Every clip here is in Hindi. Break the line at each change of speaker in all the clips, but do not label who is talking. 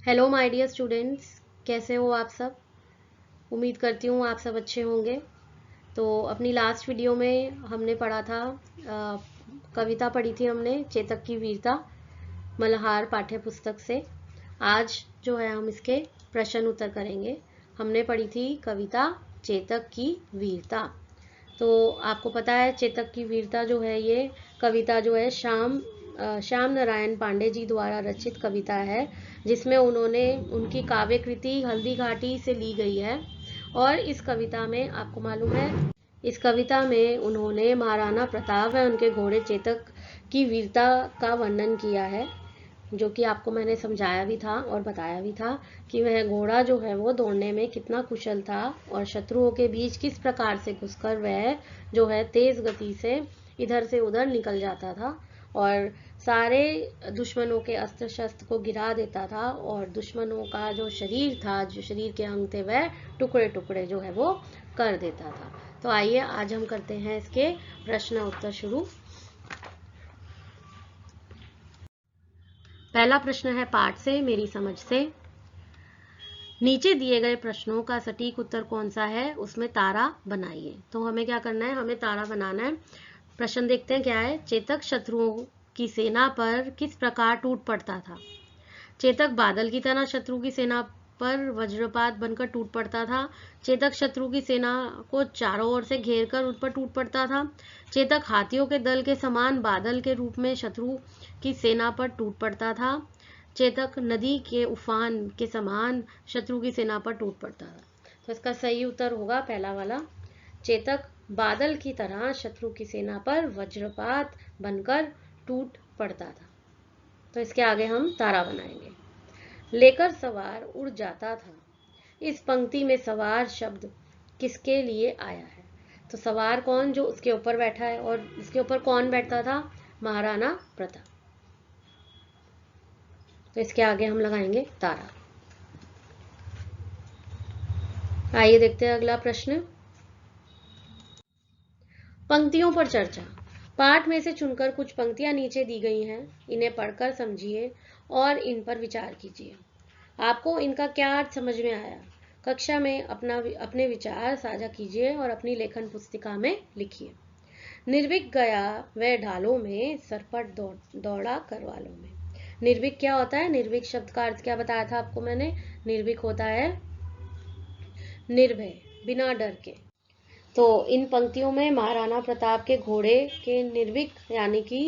हेलो माय डियर स्टूडेंट्स, कैसे हो आप सब। उम्मीद करती हूँ आप सब अच्छे होंगे। तो अपनी लास्ट वीडियो में हमने पढ़ा था, कविता पढ़ी थी हमने चेतक की वीरता मल्हार पाठ्य पुस्तक से। आज जो है हम इसके प्रश्न उत्तर करेंगे। हमने पढ़ी थी कविता चेतक की वीरता। तो आपको पता है चेतक की वीरता जो है ये कविता जो है श्याम नारायण पांडे जी द्वारा रचित कविता है, जिसमें उन्होंने उनकी काव्य कृति हल्दी घाटी से ली गई है। और इस कविता में आपको मालूम है, इस कविता में उन्होंने महाराणा प्रताप व उनके घोड़े चेतक की वीरता का वर्णन किया है, जो कि आपको मैंने समझाया भी था और बताया भी था कि वह घोड़ा जो है वो दौड़ने में कितना कुशल था और शत्रुओं के बीच किस प्रकार से घुसकर वह जो है तेज गति से इधर से उधर निकल जाता था और सारे दुश्मनों के अस्त्र शस्त्र को गिरा देता था और दुश्मनों का जो शरीर था, जो शरीर के अंग थे, वह टुकड़े टुकड़े जो है वो कर देता था। तो आइए आज हम करते हैं इसके प्रश्न उत्तर शुरू। पहला प्रश्न है पाठ से, मेरी समझ से। नीचे दिए गए प्रश्नों का सटीक उत्तर कौन सा है, उसमें तारा बनाइए। तो हमें क्या करना है, हमें तारा बनाना है। प्रश्न देखते हैं क्या है। चेतक शत्रुओं की सेना पर किस प्रकार टूट पड़ता था। चेतक बादल की तरह शत्रु की सेना पर वज्रपात बनकर टूट पड़ता था। चेतक शत्रु की सेना को चारों ओर से घेर कर उन पर टूट पड़ता था। चेतक हाथियों के दल के समान बादल के रूप में शत्रु की सेना पर टूट पड़ता था। चेतक नदी के उफान के समान शत्रु की सेना पर टूट पड़ता था। तो इसका सही उत्तर होगा पहला वाला, चेतक बादल की तरह शत्रु की सेना पर वज्रपात बनकर टूट पड़ता था। तो इसके आगे हम तारा बनाएंगे। लेकर सवार उड़ जाता था। इस पंक्ति में सवार शब्द किसके लिए आया है। तो सवार कौन, जो उसके ऊपर बैठा है, और इसके ऊपर कौन बैठता था, महाराणा प्रताप। तो इसके आगे हम लगाएंगे तारा। आइए देखते हैं अगला प्रश्न। पंक्तियों पर चर्चा। पाठ में से चुनकर कुछ पंक्तियां नीचे दी गई हैं, इन्हें पढ़कर समझिए और इन पर विचार कीजिए। आपको इनका क्या अर्थ समझ में आया, कक्षा में अपने विचार साझा कीजिए और अपनी लेखन पुस्तिका में लिखिए। निर्भीक गया वह ढालों में, सरपट दौड़ा करवालों में। निर्भीक क्या होता है, निर्भीक शब्द का अर्थ क्या बताया था आपको मैंने। निर्भीक होता है निर्भय, बिना डर के। तो इन पंक्तियों में महाराणा प्रताप के घोड़े के निर्भीक यानी कि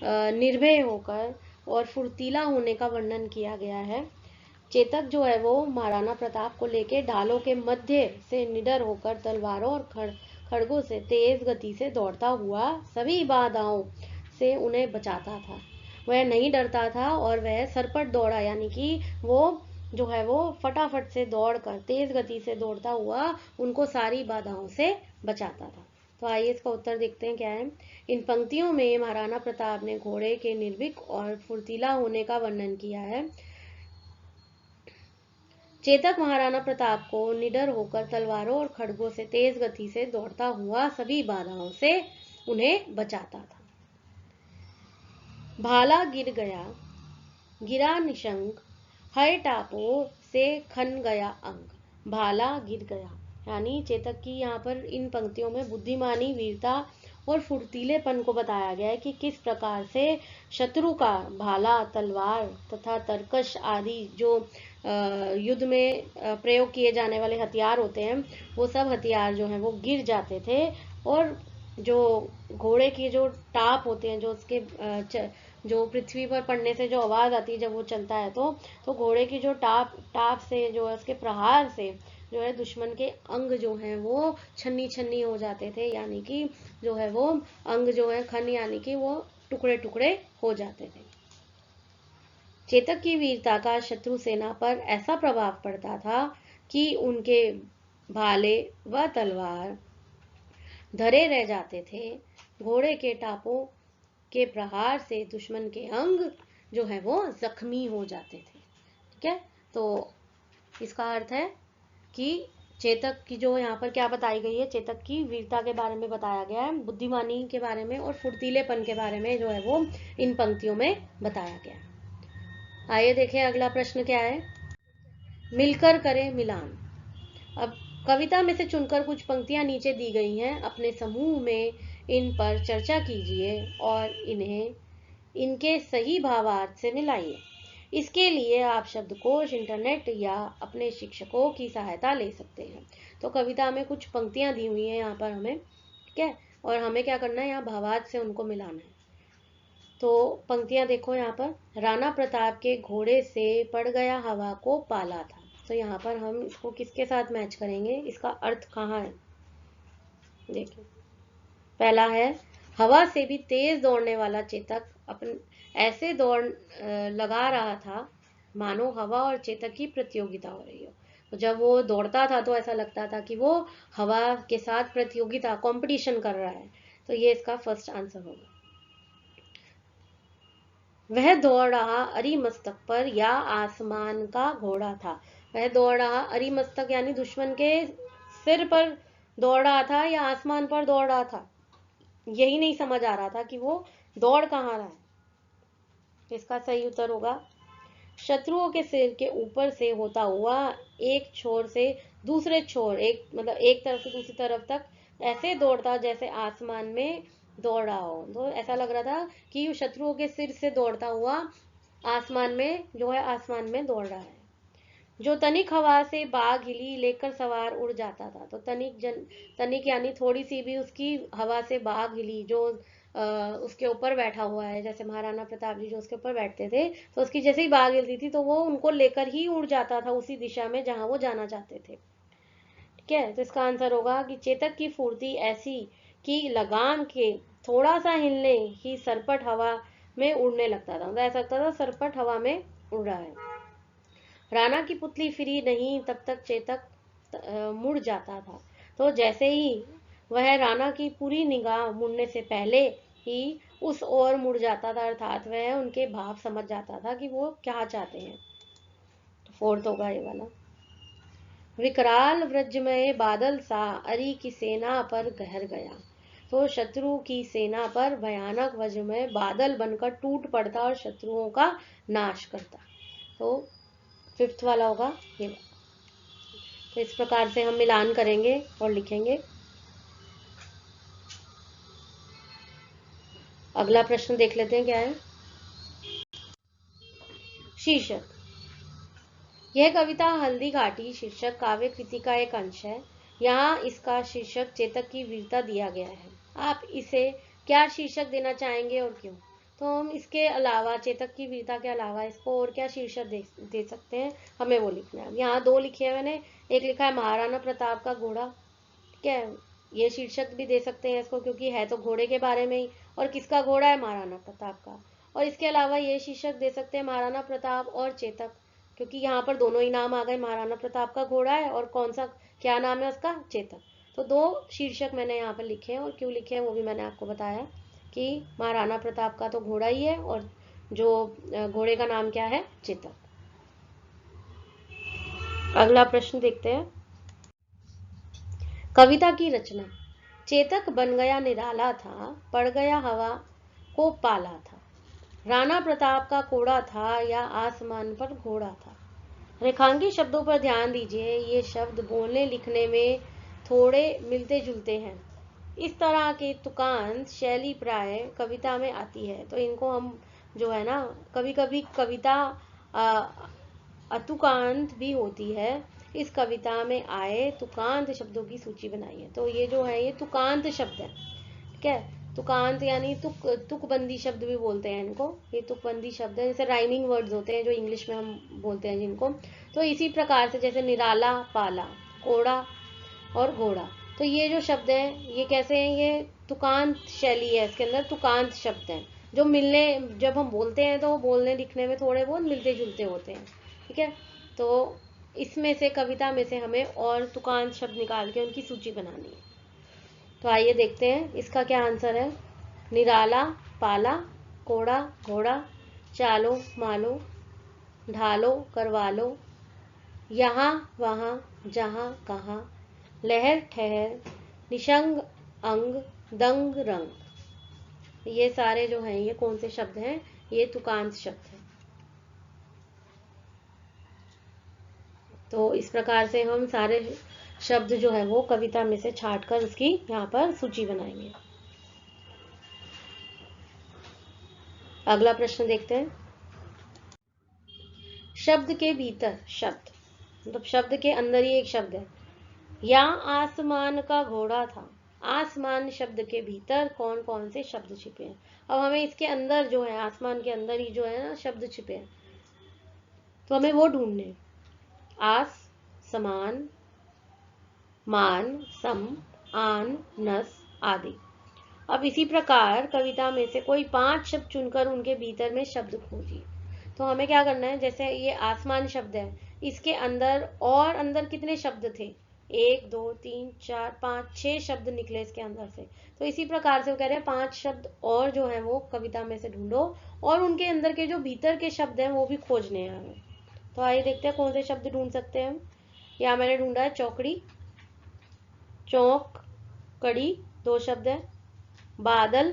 निर्भय होकर और फुर्तीला होने का वर्णन किया गया है। चेतक जो है वो महाराणा प्रताप को लेके ढालों के मध्य से निडर होकर तलवारों और खड़गों से तेज गति से दौड़ता हुआ सभी बाधाओं से उन्हें बचाता था। वह नहीं डरता था और वह सरपट दौड़ा, यानी कि वो जो है वो फटाफट से दौड़कर तेज गति से दौड़ता हुआ उनको सारी बाधाओं से बचाता था। तो आइए इसका उत्तर देखते हैं क्या है। इन पंक्तियों में महाराणा प्रताप ने घोड़े के निर्भीक और फुर्तीला होने का वर्णन किया है। चेतक महाराणा प्रताप को निडर होकर तलवारों और खड़गों से तेज गति से दौड़ता हुआ सभी बाधाओं से उन्हें बचाता था। भाला गिर गया, गिरा निशंक, हर टापों से खन गया अंग। भाला गिर गया, यानी चेतक की यहाँ पर इन पंक्तियों में बुद्धिमानी, वीरता और फुर्तीलेपन को बताया गया है कि किस प्रकार से शत्रु का भाला, तलवार तथा तरकश आदि जो युद्ध में प्रयोग किए जाने वाले हथियार होते हैं, वो सब हथियार जो हैं वो गिर जाते थे। और जो घोड़े के जो टाप होते हैं, जो उसके जो पृथ्वी पर पड़ने से जो आवाज आती है जब वो चलता है, तो घोड़े की जो टाप से जो है उसके प्रहार से जो है दुश्मन के अंग जो है वो छन्नी छन्नी हो जाते थे, यानी कि जो है वो अंग जो है खन, यानी कि वो टुकड़े टुकड़े हो जाते थे। चेतक की वीरता का शत्रु सेना पर ऐसा प्रभाव पड़ता था कि उनके भाले व तलवार धरे रह जाते थे। घोड़े के टापों के प्रहार से दुश्मन के अंग जो है वो जख्मी हो जाते थे। ठीक है, तो इसका अर्थ है कि चेतक की जो यहाँ पर क्या बताई गई है, चेतक की वीरता के बारे में बताया गया है, बुद्धिमानी के बारे में और फुर्तीलेपन के बारे में जो है वो इन पंक्तियों में बताया गया है। आइए देखें अगला प्रश्न क्या है। मिलकर करें मिलान। अब कविता में से चुनकर कुछ पंक्तियां नीचे दी गई हैं, अपने समूह में इन पर चर्चा कीजिए और इन्हें इनके सही भावार्थ से मिलाइए। इसके लिए आप शब्दकोश, इंटरनेट या अपने शिक्षकों की सहायता ले सकते हैं। तो कविता में कुछ पंक्तियां दी हुई हैं यहाँ पर हमें, ठीक है, और हमें क्या करना है, यहाँ भावार्थ से उनको मिलाना है। तो पंक्तियां देखो यहाँ पर, राणा प्रताप के घोड़े से पड़ गया हवा को पाला था। तो यहाँ पर हम इसको किसके साथ मैच करेंगे, इसका अर्थ कहाँ है, देखिए पहला है, हवा से भी तेज दौड़ने वाला चेतक अपन ऐसे दौड़ लगा रहा था मानो हवा और चेतक की प्रतियोगिता हो रही हो। तो जब वो दौड़ता था तो ऐसा लगता था कि वो हवा के साथ प्रतियोगिता, कंपटीशन कर रहा है। तो ये इसका फर्स्ट आंसर होगा। वह दौड़ रहा अरिमस्तक पर या आसमान का घोड़ा था। वह दौड़ रहा अरिमस्तक यानी दुश्मन के सिर पर दौड़ रहा था या आसमान पर दौड़ रहा था, यही नहीं समझ आ रहा था कि वो दौड़ कहाँ रहा है। इसका सही उत्तर होगा, शत्रुओं के सिर के ऊपर से होता हुआ एक छोर से दूसरे छोर, एक मतलब एक तरफ से दूसरी तरफ तक ऐसे दौड़ता जैसे आसमान में दौड़ रहा हो। तो ऐसा लग रहा था कि शत्रुओं के सिर से दौड़ता हुआ आसमान में जो है, आसमान में दौड़ रहा है। जो तनिक हवा से बाघ हिली लेकर सवार उड़ जाता था। तो तनिक यानी थोड़ी सी भी उसकी हवा से बाघ हिली, जो उसके ऊपर बैठा हुआ है, जैसे महाराणा प्रताप जी जो उसके ऊपर बैठते थे, तो उसकी जैसे ही बाघ हिलती थी तो वो उनको लेकर ही उड़ जाता था उसी दिशा में जहां वो जाना चाहते थे। ठीक है, तो इसका आंसर होगा कि चेतक की फुर्ती ऐसी कि लगाम के थोड़ा सा हिलने ही सरपट हवा में उड़ने लगता था। ऐसा लगता था सरपट हवा में उड़ रहा है। राणा की पुतली फिरी नहीं तब तक चेतक मुड़ जाता था। तो जैसे ही वह राणा की पूरी निगाह मुड़ने से पहले ही उस ओर मुड़ जाता था, अर्थात वह उनके भाव समझ जाता था कि वो क्या चाहते हैं। तो फोर्थ होगा ये वाला। विकराल वज्रमय बादल सा अरि की सेना पर गहर गया। तो शत्रु की सेना पर भयानक वज्रमय बादल बनकर टूट पड़ता और शत्रुओं का नाश करता। तो फिफ्थ वाला होगा ये। तो इस प्रकार से हम मिलान करेंगे और लिखेंगे। अगला प्रश्न देख लेते हैं क्या है। शीर्षक, यह कविता हल्दी घाटी शीर्षक काव्य कृति का एक अंश है। यहाँ इसका शीर्षक चेतक की वीरता दिया गया है। आप इसे क्या शीर्षक देना चाहेंगे और क्यों? तो हम इसके अलावा, चेतक की वीरता के अलावा इसको और क्या शीर्षक दे सकते हैं, हमें वो लिखना है। यहाँ दो लिखे हैं मैंने, एक लिखा है महाराणा प्रताप का घोड़ा, ठीक है, ये शीर्षक भी दे सकते हैं इसको क्योंकि है तो घोड़े के बारे में ही, और किसका घोड़ा है, महाराणा प्रताप का। और इसके अलावा ये शीर्षक दे सकते हैं महाराणा प्रताप और चेतक, क्योंकि यहाँ पर दोनों ही नाम आ गए, महाराणा प्रताप का घोड़ा है और कौन सा क्या नाम है उसका, चेतक। तो दो शीर्षक मैंने यहाँ पर लिखे हैं, और क्यों लिखे हैं वो भी मैंने आपको बताया कि महाराणा प्रताप का तो घोड़ा ही है और जो घोड़े का नाम क्या है, चेतक। अगला प्रश्न देखते हैं। कविता की रचना, चेतक बन गया निराला था, पड़ गया हवा को पाला था। राणा प्रताप का कोड़ा था या आसमान पर घोड़ा था। रेखांकित शब्दों पर ध्यान दीजिए, ये शब्द बोलने लिखने में थोड़े मिलते जुलते हैं। इस तरह के तुकांत शैली प्राय कविता में आती है। तो इनको हम जो है ना, कभी कभी कविता अतुकांत भी होती है। इस कविता में आए तुकांत शब्दों की सूची बनाई है। तो ये जो है ये तुकांत शब्द है, ठीक है। तुकांत यानी तुकबंदी शब्द भी बोलते हैं इनको। ये तुकबंदी शब्द है, जैसे राइमिंग वर्ड्स होते हैं जो इंग्लिश में हम बोलते हैं जिनको। तो इसी प्रकार से जैसे निराला, पाला, कोड़ा और घोड़ा, तो ये जो शब्द हैं ये कैसे हैं, ये तुकांत शैली है, इसके अंदर तुकांत शब्द हैं जो मिलने, जब हम बोलते हैं तो बोलने लिखने में थोड़े बहुत मिलते जुलते होते हैं, ठीक है। तो इसमें से, कविता में से हमें और तुकांत शब्द निकाल के उनकी सूची बनानी है। तो आइए देखते हैं इसका क्या आंसर है। निराला, पाला, कोड़ा, घोड़ा, चालो मालो, ढालो करवा लो, यहाँ वहाँ जहाँ कहाँ, लहर ठहर, निशंग अंग, दंग रंग। ये सारे जो हैं ये कौन से शब्द हैं, ये तुकांत शब्द हैं। तो इस प्रकार से हम सारे शब्द जो है वो कविता में से छांट कर उसकी यहाँ पर सूची बनाएंगे। अगला प्रश्न देखते हैं। शब्द के भीतर, शब्द मतलब शब्द के अंदर ही एक शब्द है। या आसमान का घोड़ा था। आसमान शब्द के भीतर कौन कौन से शब्द छिपे हैं? अब हमें इसके अंदर जो है, आसमान के अंदर ही जो है ना शब्द छिपे हैं, तो हमें वो ढूंढने। आस, समान, मान, सम, आन, नस आदि। अब इसी प्रकार कविता में से कोई 5 शब्द चुनकर उनके भीतर में शब्द खोजिए। तो हमें क्या करना है, जैसे ये आसमान शब्द है, इसके अंदर और अंदर कितने शब्द थे? 1 2 3 4 5 6 शब्द निकले इसके अंदर से। तो इसी प्रकार से वो कह रहे हैं 5 शब्द और जो है वो कविता में से ढूंढो और उनके अंदर के जो भीतर के शब्द हैं वो भी खोजने हैं हमें। तो आइए देखते हैं कौन से शब्द ढूंढ सकते हैं हम। यहाँ मैंने ढूंढा है चौकड़ी, चौक, कड़ी 2 शब्द है। बादल,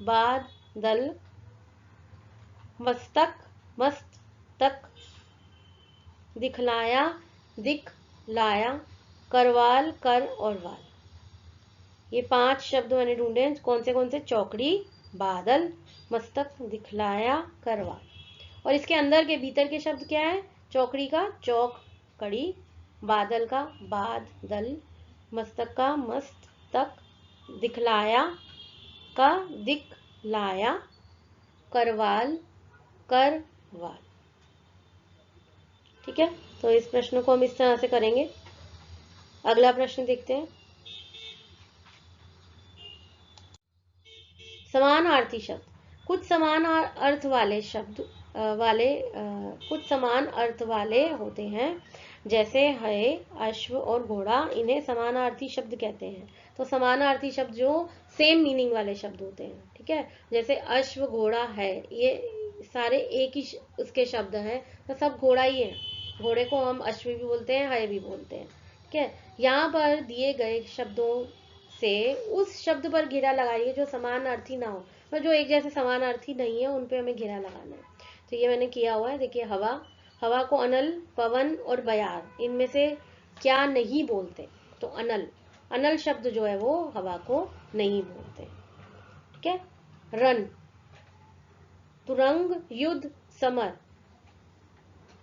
बाद, दल, मस्तक, मस्त, तक, दिखलाया, दिख, लाया, करवाल, कर और वाल। ये 5 शब्द मैंने ढूंढे हैं। कौन से? चौकड़ी, बादल, मस्तक, दिखलाया, करवाल। और इसके अंदर के भीतर के शब्द क्या है? चौकड़ी का चौक, कड़ी, बादल का बाद, दल, मस्तक का मस्त, तक, दिखलाया का दिख, लाया, करवाल, कर, वाल। ठीक है, तो इस प्रश्न को हम इस तरह से करेंगे। अगला प्रश्न देखते हैं। समानार्थी शब्द। कुछ समान अर्थ वाले शब्द कुछ समान अर्थ वाले होते हैं, जैसे है, अश्व और घोड़ा, इन्हें समानार्थी शब्द कहते हैं। तो समानार्थी शब्द जो सेम मीनिंग वाले शब्द होते हैं। ठीक है, जैसे अश्व, घोड़ा, है, ये सारे एक ही उसके शब्द हैं, तो सब घोड़ा ही है। घोड़े को हम अश्व भी बोलते हैं, है भी बोलते हैं। ठीक है, यहाँ पर दिए गए शब्दों से उस शब्द पर घेरा लगाइए जो समानार्थी ना हो, और जो एक जैसे समानार्थी नहीं है उन पे हमें घेरा लगाना है। तो ये मैंने किया हुआ है। देखिए, हवा, हवा को अनल, पवन और बयार, इनमें से क्या नहीं बोलते? तो अनल, अनल शब्द जो है वो हवा को नहीं बोलते। ठीक है, रन, तुरंग, युद्ध, समर,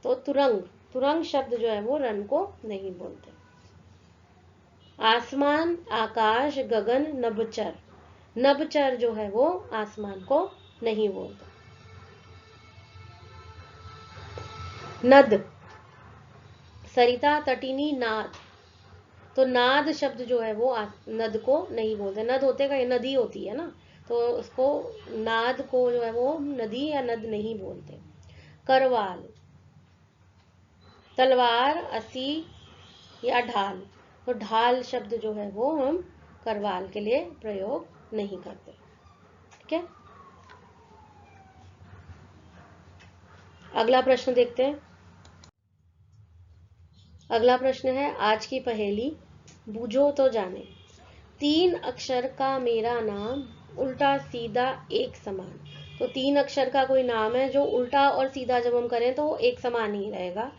तो तुरंग, तुरंग शब्द जो है वो रन को नहीं बोलते। आसमान, आकाश, गगन, नभचर, नभचर जो है वो आसमान को नहीं बोलता। नद, सरिता, तटिनी, नाद, तो नाद शब्द जो है वो नद को नहीं बोलते। नद होते का नदी होती है ना, तो उसको नाद को जो है वो नदी या नद नहीं बोलते। करवाल, तलवार, असी या ढाल, तो ढाल शब्द जो है वो हम करवाल के लिए प्रयोग नहीं करते। ठीक है, अगला प्रश्न देखते हैं। अगला प्रश्न है, आज की पहेली बूझो तो जाने। 3 अक्षर का मेरा नाम, उल्टा सीधा एक समान। तो 3 अक्षर का कोई नाम है जो उल्टा और सीधा जब हम करें तो वो एक समान ही रहेगा।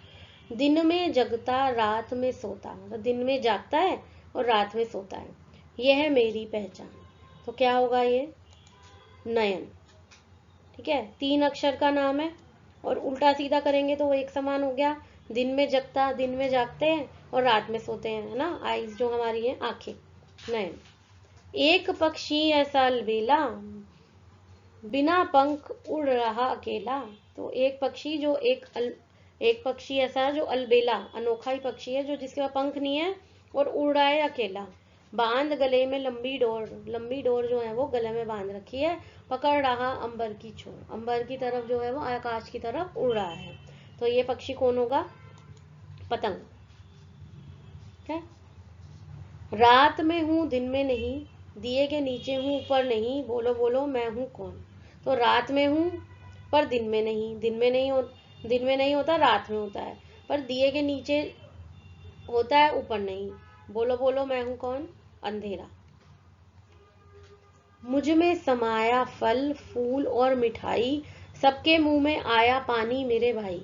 दिन में जगता, रात में सोता, मतलब दिन में जागता है और रात में सोता है, यह है मेरी पहचान। तो क्या होगा ये? नयन। ठीक है, 3 अक्षर का नाम है और उल्टा सीधा करेंगे तो वो एक समान हो गया। दिन में जगता, दिन में जागते हैं और रात में सोते हैं, है ना, आईज जो हमारी है, आंखें, नयन। एक पक्षी ऐसा अलबेला, बिना पंख उड़ रहा अकेला। तो एक पक्षी जो एक पक्षी ऐसा जो अलबेला, अनोखा ही पक्षी है, जो जिसके पास पंख नहीं है और उड़ रहा है अकेला। बांध गले में लंबी डोर, लंबी डोर जो है वो गले में बांध रखी है, पकड़ रहा अंबर की छोर, अंबर की तरफ जो है वो आकाश की तरफ उड़ रहा है। तो ये पक्षी कौन होगा? पतंग। है, रात में हूँ दिन में नहीं, दिए के नीचे हूँ ऊपर नहीं, बोलो बोलो मैं हूँ कौन। तो रात में हूँ पर दिन में नहीं, दिन में नहीं होता, रात में होता है, पर दिए के नीचे होता है, ऊपर नहीं, बोलो बोलो मैं हूँ कौन? अंधेरा। मुझ में समाया फल फूल और मिठाई, सबके मुंह में आया पानी मेरे भाई,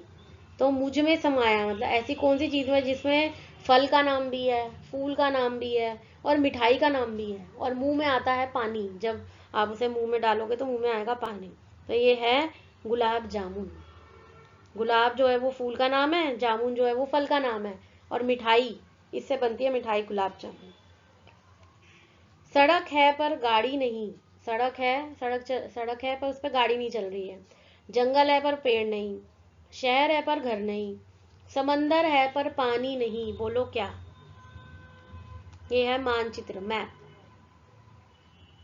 तो मुझ में समाया मतलब ऐसी कौन सी चीज़ है जिसमें फल का नाम भी है, फूल का नाम भी है और मिठाई का नाम भी है, और मुंह में आता है पानी, जब आप उसे मुंह में डालोगे तो मुंह में आएगा पानी। तो ये है गुलाब जामुन। गुलाब जो है वो फूल का नाम है, जामुन जो है वो फल का नाम है, और मिठाई, इससे बनती है मिठाई गुलाब जामुन। सड़क है पर गाड़ी नहीं, सड़क है, सड़क है पर उस पर गाड़ी नहीं चल रही है। जंगल है पर पेड़ नहीं, शहर है पर घर नहीं, समंदर है पर पानी नहीं, बोलो क्या? ये है मानचित्र, मैप।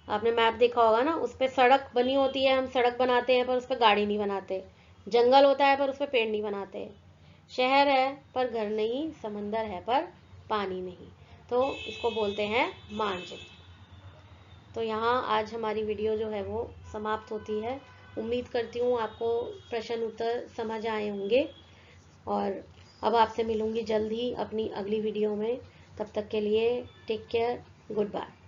आपने मैप देखा होगा ना, उस पर सड़क बनी होती है, हम सड़क बनाते हैं पर उस पर गाड़ी नहीं बनाते। जंगल होता है पर उस पर पेड़ नहीं बनाते। शहर है पर घर नहीं, समंदर है पर पानी नहीं, तो इसको बोलते हैं मानचित्र। तो यहाँ आज हमारी वीडियो जो है वो समाप्त होती है। उम्मीद करती हूँ आपको प्रश्न उत्तर समझ आए होंगे, और अब आपसे मिलूंगी जल्द ही अपनी अगली वीडियो में। तब तक के लिए टेक केयर, गुड बाय।